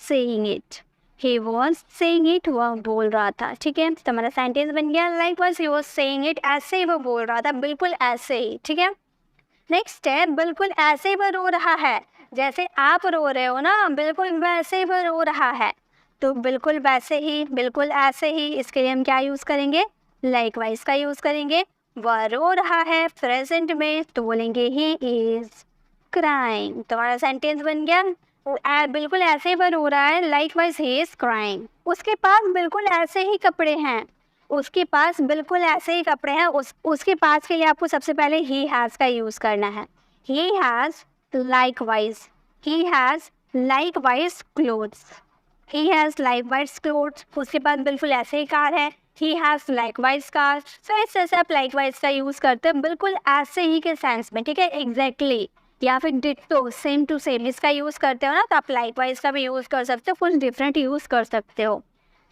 saying it, he was saying it, वह बोल रहा था, ठीक है। तो हमारा सेंटेंस बन गया likewise he was saying it, ऐसे ही वो बोल रहा था, बिल्कुल ऐसे ही, ठीक है। नेक्स्ट है बिल्कुल ऐसे ही वो रो रहा है, जैसे आप रो रहे हो ना बिल्कुल वैसे ही वो रो रहा है। तो बिल्कुल वैसे ही, बिल्कुल ऐसे ही, इसके लिए हम क्या यूज़ करेंगे, लाइकवाइज का यूज़ करेंगे। वह रो रहा है प्रेजेंट में, तो बोलेंगे ही इज़ क्राइंग। तो हमारा सेंटेंस बन गया बिल्कुल ऐसे ही वो रो रहा है, लाइकवाइज ही इज़ क्राइंग। उसके पास बिल्कुल ऐसे ही कपड़े हैं, उसके पास बिल्कुल ऐसे ही कपड़े हैं। उसके पास के लिए आपको सबसे पहले ही हैज़ का यूज़ करना है। He has likewise, he has likewise clothes, he has likewise clothes. उसके पास बिल्कुल ऐसे ही कार है, ही हैज़ लाइकवाइज कार। सो इस तरह से आप लाइकवाइज का यूज़ करते हैं बिल्कुल ऐसे ही के सेंस में, ठीक है, एग्जैक्टली, या फिर डिट्टो, सेम टू सेम, इसका यूज़ करते हो ना, तो आप लाइकवाइज का भी यूज़ कर सकते हो, कुछ डिफरेंट यूज़ कर सकते हो।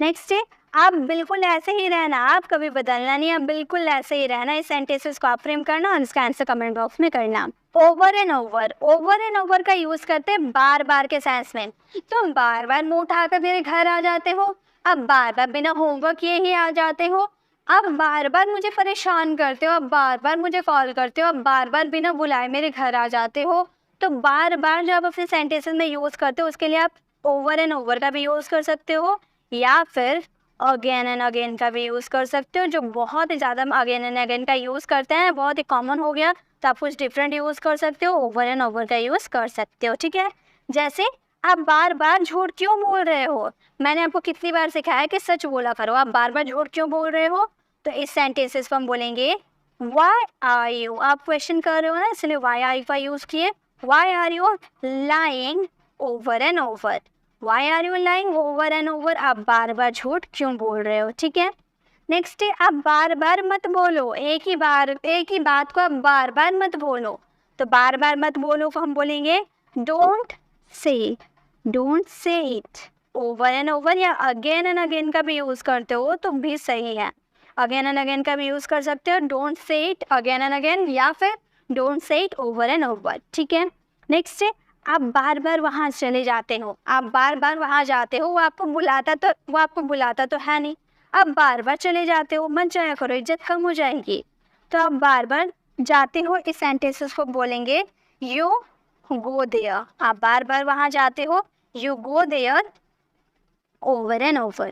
नेक्स्ट है आप बिल्कुल ऐसे ही रहना, आप कभी बदलना नहीं, आप बिल्कुल ऐसे ही रहना। इस सेंटेंसेस को आप फ्रेम करना और इसका आंसर कमेंट बॉक्स में करना। Over and over, over and over का यूज करते हैं बार बार के सेंस में। तुम बार बार मुंह उठाकर मेरे घर आ जाते हो, अब बार बार बिना होमवर्क किए ही आ जाते हो, अब बार बार मुझे परेशान करते हो, अब बार बार मुझे कॉल करते हो, अब बार बार बिना बुलाए मेरे घर आ जाते हो। तो बार बार जो आप अपने सेंटेंसेस में यूज करते हो उसके लिए आप ओवर एंड ओवर का भी यूज कर सकते हो, या फिर अगेन एंड अगेन का भी यूज़ कर सकते हो। जो बहुत ही ज़्यादा अगेन एंड अगेन का यूज़ करते हैं, बहुत ही कॉमन हो गया, तो आप कुछ डिफरेंट यूज़ कर सकते हो, ओवर एंड ओवर का यूज़ कर सकते हो। ठीक है, जैसे आप बार बार झूठ क्यों बोल रहे हो, मैंने आपको कितनी बार सिखाया कि सच बोला करो, आप बार बार झूठ क्यों बोल रहे हो। तो इस सेंटेंसेस को हम बोलेंगे वाई आर यू, आप क्वेश्चन कर रहे हो ना, इसलिए वाई आर यू का यूज़ किए। Why are you lying over and over, why are you lying over and over, आप बार बार झूठ क्यों बोल रहे हो। ठीक है, नेक्स्ट है आप बार बार मत बोलो, एक ही बात को आप बार बार मत बोलो। तो बार बार मत बोलो को हम बोलेंगे don't say, don't say it. Over and over या अगेन एंड अगेन का भी यूज़ करते हो तो भी सही है, अगेन एंड अगेन का भी यूज़ कर सकते हो, don't say it again and again, या फिर don't say it over and over. ठीक है, नेक्स्ट है आप बार बार वहाँ चले जाते हो, आप बार बार वहाँ जाते हो, वो आपको बुलाता तो है नहीं, आप बार बार चले जाते हो, मत जाया करो, इज्जत कम हो जाएगी। तो आप बार बार जाते हो, इस सेंटेंसेस को बोलेंगे यू गो देयर, आप बार बार वहाँ जाते हो, you go there over and over,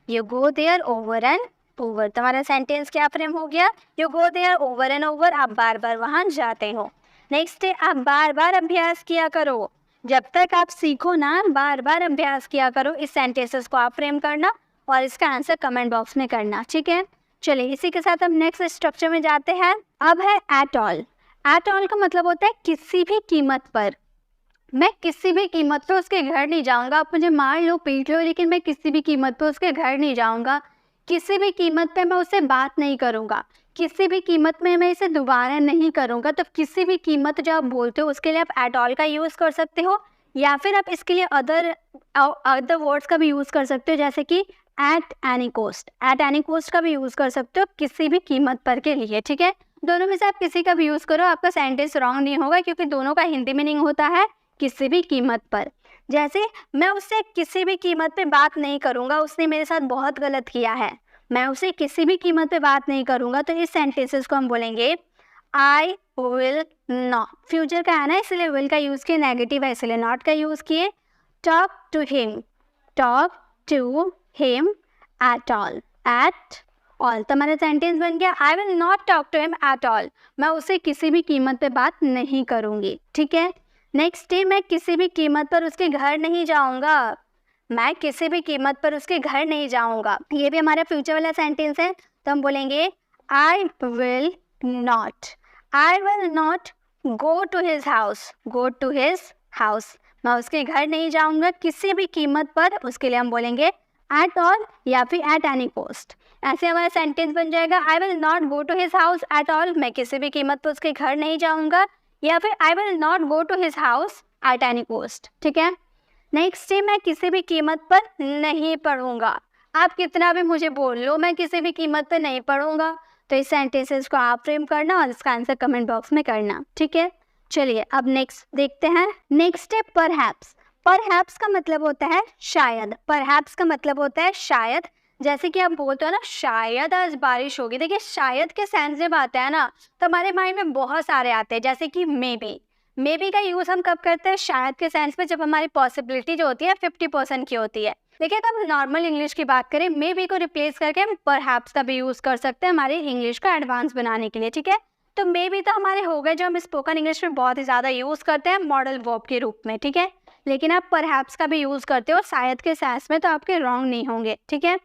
you go there over and over. तुम्हारा सेंटेंस क्या फ्रेम हो गया, you go there over and over, आप बार बार वहाँ जाते हो। नेक्स्ट है आप बार बार अभ्यास किया करो, जब तक आप सीखो ना बार बार अभ्यास किया करो। इस सेंटेंसेस को आप फ्रेम करना और इसका आंसर कमेंट बॉक्स में करना। ठीक है, चलिए इसी के साथ हम नेक्स्ट स्ट्रक्चर में जाते हैं। अब है एट ऑल। एट ऑल का मतलब होता है किसी भी कीमत पर, मैं किसी भी कीमत पर उसके घर नहीं जाऊंगा, आप मुझे मार लो पीट लो, लेकिन मैं किसी भी कीमत पर उसके घर नहीं जाऊंगा, किसी भी कीमत पे मैं उससे बात नहीं करूंगा, किसी भी कीमत में मैं इसे दोबारा नहीं करूंगा। तो किसी भी कीमत जो आप बोलते हो उसके लिए आप एट ऑल का यूज़ कर सकते हो, या फिर आप इसके लिए अदर वर्ड्स का भी यूज़ कर सकते हो, जैसे कि eight any cost, eight any cost का भी यूज़ कर सकते हो किसी भी कीमत पर के लिए। ठीक है, दोनों में से आप किसी का भी यूज़ करो, आपका सेंटेंस रॉन्ग नहीं होगा, क्योंकि दोनों का हिंदी मीनिंग होता है किसी भी कीमत पर। जैसे मैं उससे किसी भी कीमत पे बात नहीं करूँगा, उसने मेरे साथ बहुत गलत किया है, मैं उसे किसी भी कीमत पे बात नहीं करूँगा। तो इस सेंटेंसेस को हम बोलेंगे आई विल नॉट, फ्यूचर का है ना इसलिए विल का यूज़ किए, नेगेटिव है इसलिए नॉट का यूज़ किए। Talk to him, talk to him at all, at all. तो हमारा सेंटेंस बन गया I will not talk to him at all, मैं उसे किसी भी कीमत पे बात नहीं करूँगी। ठीक है, नेक्स्ट डे मैं किसी भी कीमत पर उसके घर नहीं जाऊँगा, मैं किसी भी कीमत पर उसके घर नहीं जाऊँगा, ये भी हमारा फ्यूचर वाला सेंटेंस है। तो हम बोलेंगे I will not, I will not go to his house, go to his house, मैं उसके घर नहीं जाऊँगा किसी भी कीमत पर, उसके लिए हम बोलेंगे एट ऑल या फिर एट एनी कॉस्ट। ऐसे हमारा सेंटेंस बन जाएगा I will not go to his house at all, मैं किसी भी कीमत पर उसके घर नहीं जाऊँगा, या फिर I will not go to his house at any cost. ठीक है, नेक्स्ट डे मैं किसी भी कीमत पर नहीं पढ़ूंगा, आप कितना भी मुझे बोल लो मैं किसी भी कीमत पर नहीं पढ़ूंगा। तो इस सेंटेंसेस को आप फ्रेम करना और इसका आंसर कमेंट बॉक्स में करना। ठीक है, चलिए अब नेक्स्ट देखते हैं। नेक्स्ट है परहैप्स। परहैप्स का मतलब होता है शायद, परहैप्स का मतलब होता है शायद। जैसे कि आप बोलते हो ना शायद आज बारिश होगी, देखिए शायद के सेंस जब आता है ना तो हमारे माइंड में बहुत सारे आते हैं, जैसे कि मे बी का यूज़ हम कब करते हैं शायद के सेंस में, जब हमारी पॉसिबिलिटी जो होती है 50% की होती है। देखिए तो हम नॉर्मल इंग्लिश की बात करें, मे बी को रिप्लेस करके हम परहैप्स का भी यूज़ कर सकते हैं हमारी इंग्लिश को एडवांस बनाने के लिए। ठीक है, तो मे बी तो हमारे हो गए जो हम स्पोकन इंग्लिश में बहुत ही ज़्यादा यूज़ करते हैं मॉडल वर्ब के रूप में। ठीक है, लेकिन आप परहैप्स का भी यूज़ करते हो शायद के सेंस में, तो आपके रॉन्ग नहीं होंगे। ठीक है,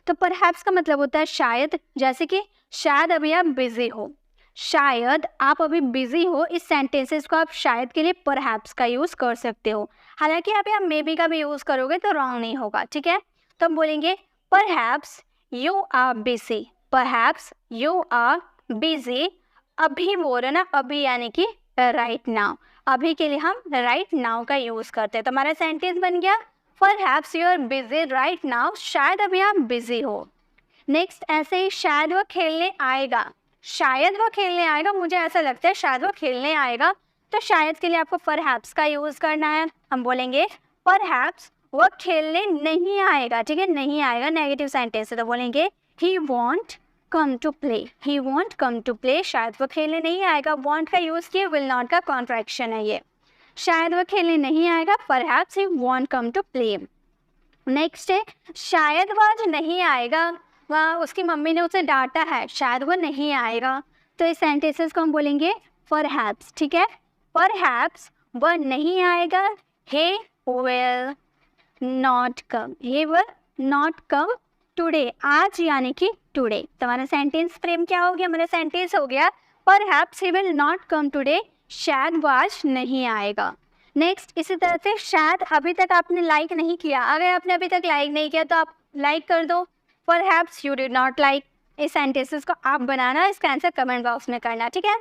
तो परहैप्स का मतलब होता है शायद, जैसे कि शायद अभी आप बिजी हो, शायद आप अभी बिजी हो, इस सेंटेंसेस को आप शायद के लिए परहैप्स का यूज़ कर सकते हो। हालांकि अभी आप मे बी का भी यूज़ करोगे तो रॉन्ग नहीं होगा। ठीक है, तो हम बोलेंगे perhaps you are busy, perhaps you are busy. अभी बोल रहे ना, अभी यानी कि राइट नाउ, अभी के लिए हम राइट नाउ का यूज़ करते हैं। तो हमारा सेंटेंस बन गया perhaps you are busy right now, शायद अभी आप बिजी हो। नेक्स्ट ऐसे ही शायद वो खेलने आएगा, शायद वो खेलने आएगा, मुझे ऐसा लगता है शायद वो खेलने आएगा, तो शायद के लिए आपको परहैप्स का यूज़ करना है। हम बोलेंगे परहैप्स वो खेलने नहीं आएगा, ठीक है, नहीं आएगा नेगेटिव सेंटेंस है, तो बोलेंगे he won't come to play, he won't come to play, शायद वो खेलने नहीं आएगा, वॉन्ट का यूज़ किया, विल नॉट का कॉन्ट्रैक्शन है ये, शायद वो खेलने नहीं आएगा, perhaps he won't come to play. Next है शायद वो आज नहीं आएगा, वह उसकी मम्मी ने उसे डांटा है, शायद वो नहीं आएगा, तो इस सेंटेंसेस को हम बोलेंगे परहैप्स, ठीक है, परहैप्स वह नहीं आएगा, he will not come, he will not come today, आज यानी कि टुडे। तो हमारा सेंटेंस फ्रेम क्या हो गया, हमारा सेंटेंस हो गया perhaps he will not come today, शायद वो आज नहीं आएगा। नेक्स्ट इसी तरह से शायद अभी तक आपने लाइक नहीं किया, अगर आपने अभी तक लाइक नहीं किया तो आप लाइक कर दो, perhaps you did not like. इस सेंटेंसेस को आप बनाना, इसका आंसर कमेंट बॉक्स में करना, ठीक है।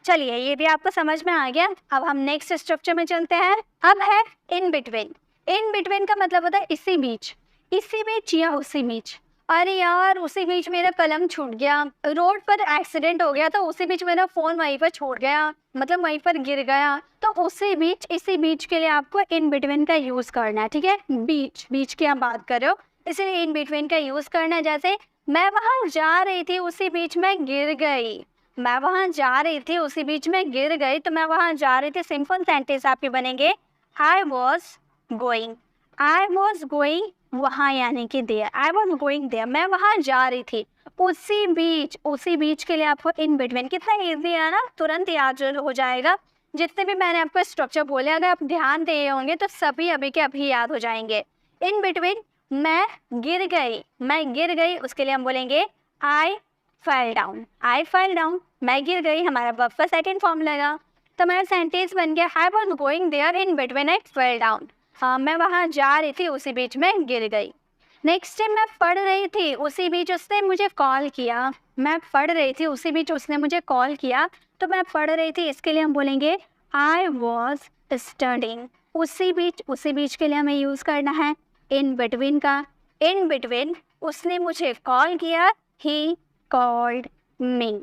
चलिए ये भी आपको समझ में आ गया। अब हम नेक्स्ट स्ट्रक्चर में चलते हैं। अब है इन बिटवीन। इन बिटवीन का मतलब होता है इसी बीच, इसी बीच या उसी बीच। अरे यार उसी बीच मेरा कलम छूट गया, रोड पर एक्सीडेंट हो गया तो उसी बीच मेरा फ़ोन वहीं पर छूट गया, मतलब वहीं पर गिर गया, तो उसी बीच, इसी बीच के लिए आपको इन बिटवीन का यूज़ करना है, ठीक है। बीच, बीच की आप बात कर रहे हो, इसलिए इन बिटवीन का यूज़ करना है। जैसे मैं वहाँ जा रही थी उसी बीच में गिर गई, मैं वहाँ जा रही थी उसी बीच में गिर गई, तो मैं वहाँ जा रही थी सिंपल सेंटेंस आपके बनेंगे I was going, I was going वहाँ यानी कि there, I was going there, मैं वहाँ जा रही थी उसी बीच। उसी बीच के लिए आपको इन बिटवीन, कितना ईजी है ना, तुरंत याद हो जाएगा। जितने भी मैंने आपको स्ट्रक्चर बोले अगर आप ध्यान दे होंगे तो सभी अभी के अभी याद हो जाएंगे। इन बिटवीन मैं गिर गई, मैं गिर गई, उसके लिए हम बोलेंगे आई फेल डाउन, आई फेल डाउन, मैं गिर गई, हमारा वर्ब का सेकंड फॉर्म लगा, तो हमारा सेंटेंस बन गया I was going there in between I fell down. हाँ मैं वहाँ जा रही थी उसी बीच में गिर गई। नेक्स्ट टाइम मैं पढ़ रही थी उसी बीच उसने मुझे कॉल किया, मैं पढ़ रही थी उसी बीच उसने मुझे कॉल किया, तो मैं पढ़ रही थी, इसके लिए हम बोलेंगे आई वॉज स्टडिंग। उसी बीच के लिए हमें यूज़ करना है इन बिटवीन का। इन बिटवीन उसने मुझे कॉल किया, he called me,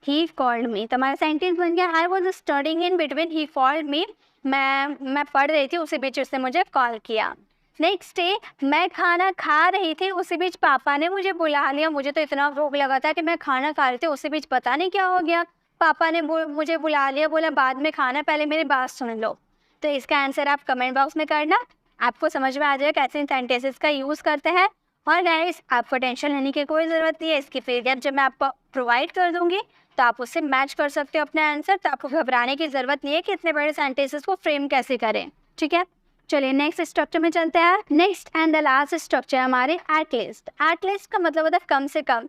he called me, तो हमारा सेंटेंस बन गया I was studying in between he called me, मैं पढ़ रही थी उसी बीच उसने मुझे कॉल किया। नेक्स्ट डे मैं खाना खा रही थी उसी बीच पापा ने मुझे बुला लिया, मुझे तो इतना भूख लगा था कि मैं खाना खा रही थी, उसी बीच पता नहीं क्या हो गया, पापा ने मुझे बुला लिया, बोला बाद में खाना, पहले मेरी बात सुन लो। तो इसका आंसर आप कमेंट बॉक्स में करना, आपको समझ में आ जाएगा कैसे इन सेंटेंसेस का यूज़ करते हैं। और गाइस आपको टेंशन लेने की कोई ज़रूरत नहीं है, इसकी पीडीएफ जब मैं आपको प्रोवाइड कर दूंगी तो आप उससे मैच कर सकते हो अपना आंसर, तो आपको घबराने की ज़रूरत नहीं है कि इतने बड़े सेंटेंसेस को फ्रेम कैसे करें, ठीक है। चलिए नेक्स्ट स्ट्रक्चर में चलते हैं। Next and the last structure हमारे एटलीस्ट। एटलीस्ट का मतलब होता है कम से कम।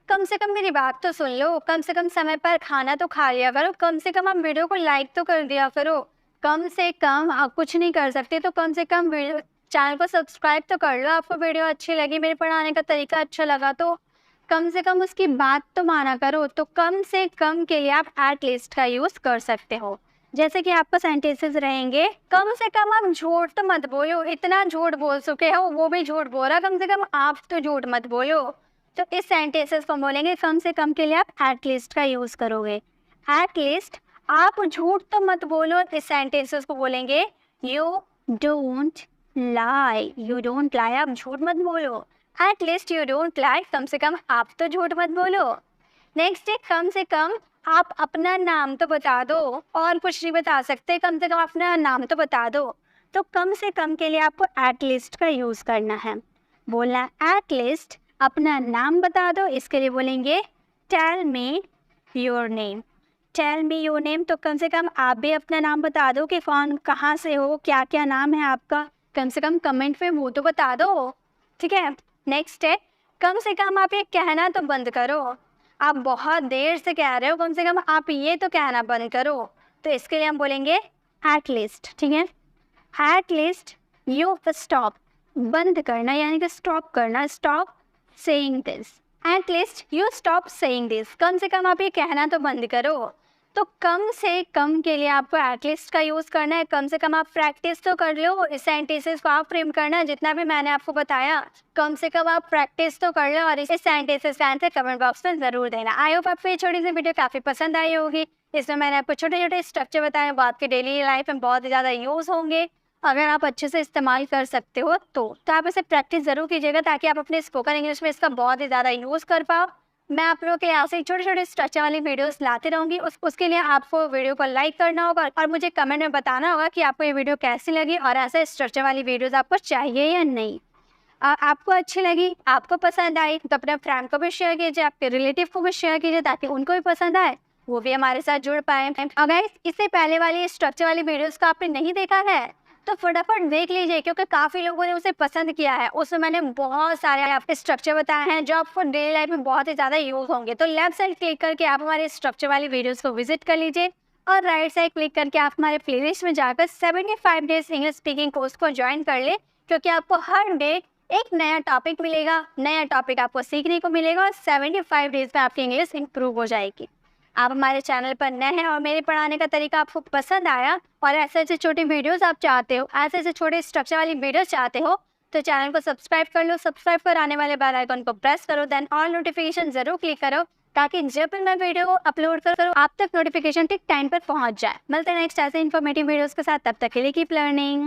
कम से कम मेरी बात तो सुन लो, कम से कम समय पर खाना तो खा लिया करो, कम से कम आप वीडियो को लाइक तो कर दिया करो, कम से कम आप कुछ नहीं कर सकते तो कम से कम वीडियो चैनल को सब्सक्राइब तो कर लो। आपको वीडियो अच्छी लगी, मेरे पढ़ाने का तरीका अच्छा लगा तो कम से कम उसकी बात तो माना करो। तो कम से कम के लिए आप एटलीस्ट का यूज़ कर सकते हो। जैसे कि आपको सेंटेंसेस रहेंगे, कम से कम आप झूठ तो मत बोलो, इतना झूठ बोल चुके हो वो भी झूठ बोल रहा, कम से कम आप तो झूठ मत बोलो। तो इस सेंटेंसेस को बोलेंगे कम से कम के लिए आप एटलीस्ट का यूज़ करोगे। एटलीस्ट आप झूठ तो मत बोलो, इस सेंटेंसेस को बोलेंगे you don't lie, you don't lie, आप झूठ मत बोलो। एटलीस्ट यू डोंट लाई, कम से कम आप तो झूठ मत बोलो। नेक्स्ट है कम से कम आप अपना नाम तो बता दो, और कुछ नहीं बता सकते, कम से कम अपना नाम तो बता दो। तो कम से कम के लिए आपको एटलीस्ट का यूज़ करना है, बोलना एटलीस्ट अपना नाम बता दो, इसके लिए बोलेंगे tell me your name, tell me your name. तो कम से कम आप भी अपना नाम बता दो कि कौन कहाँ से हो, क्या क्या नाम है आपका, कम से कम कमेंट में वो तो बता दो, ठीक है। नेक्स्ट है कम से कम आप ये कहना तो बंद करो, आप बहुत देर से कह रहे हो, कम से कम आप ये तो कहना बंद करो। तो इसके लिए हम बोलेंगे एटलीस्ट, ठीक है। एटलीस्ट यू स्टॉप, बंद करना यानी कि स्टॉप करना, stop saying this, at least you stop saying this, कम से कम आप ये कहना तो बंद करो। तो कम से कम के लिए आपको एटलीस्ट का यूज़ करना है। कम से कम आप प्रैक्टिस तो कर लो, इस सेंटेंसेस को आप फ्रेम करना है। जितना भी मैंने आपको बताया, कम से कम आप प्रैक्टिस तो कर लो और इस सेंटेंसेस का आंसर कमेंट बॉक्स में ज़रूर देना। आई होप आपको ये छोटी सी वीडियो काफ़ी पसंद आई होगी। इसमें मैंने आपको छोटे छोटे स्ट्रक्चर बताए, वो आपकी डेली लाइफ में बहुत ही ज़्यादा यूज़ होंगे। अगर आप अच्छे से इस्तेमाल कर सकते हो तो आप इसे प्रैक्टिस ज़रूर कीजिएगा, ताकि आप अपने स्पोकन इंग्लिश में इसका बहुत ही ज़्यादा यूज़ कर पाओ। मैं आप लोगों के लिए ऐसे ही छोटे छोटे स्ट्रक्चर वाली वीडियोस लाते रहूँगी। उसके लिए आपको वीडियो को लाइक करना होगा और मुझे कमेंट में बताना होगा कि आपको ये वीडियो कैसी लगी और ऐसे स्ट्रक्चर वाली वीडियोस आपको चाहिए या नहीं। आपको अच्छी लगी, आपको पसंद आई तो अपने फ्रेंड को भी शेयर कीजिए, आपके रिलेटिव को भी शेयर कीजिए, ताकि उनको भी पसंद आए, वो भी हमारे साथ जुड़ पाए। अगर इससे पहले वाली स्ट्रक्चर वाली वीडियोस को आपने नहीं देखा है तो फटाफट देख लीजिए, क्योंकि काफ़ी लोगों ने उसे पसंद किया है। उसमें मैंने बहुत सारे स्ट्रक्चर बताए हैं जो आपको डेली लाइफ में बहुत ही ज़्यादा यूज़ होंगे। तो लेफ्ट साइड क्लिक करके आप हमारे स्ट्रक्चर वाली वीडियोस को विजिट कर लीजिए और राइट साइड क्लिक करके आप हमारे प्लेलिस्ट में जाकर 75 डेज इंग्लिश स्पीकिंग कोर्स को ज्वाइन कर ले, क्योंकि आपको हर डे एक नया टॉपिक मिलेगा, नया टॉपिक आपको सीखने को मिलेगा और 75 डेज में आपकी इंग्लिश इंप्रूव हो जाएगी। आप हमारे चैनल पर नए हैं और मेरे पढ़ाने का तरीका आपको पसंद आया और ऐसे ऐसे छोटी वीडियोस आप चाहते हो, ऐसे ऐसे छोटे स्ट्रक्चर वाली वीडियोस चाहते हो, तो चैनल को सब्सक्राइब कर लो। सब्सक्राइब कर आने वाले बेल आइकन को प्रेस करो, देन ऑल नोटिफिकेशन जरूर क्लिक करो, ताकि जब भी मैं वीडियो अपलोड करूँ आप तक नोटिफिकेशन ठीक टाइम पर पहुंच जाए। मिलते हैं नेक्स्ट ऐसे इन्फॉर्मेटिव वीडियोस के साथ, तब तक के लिए कीप लर्निंग।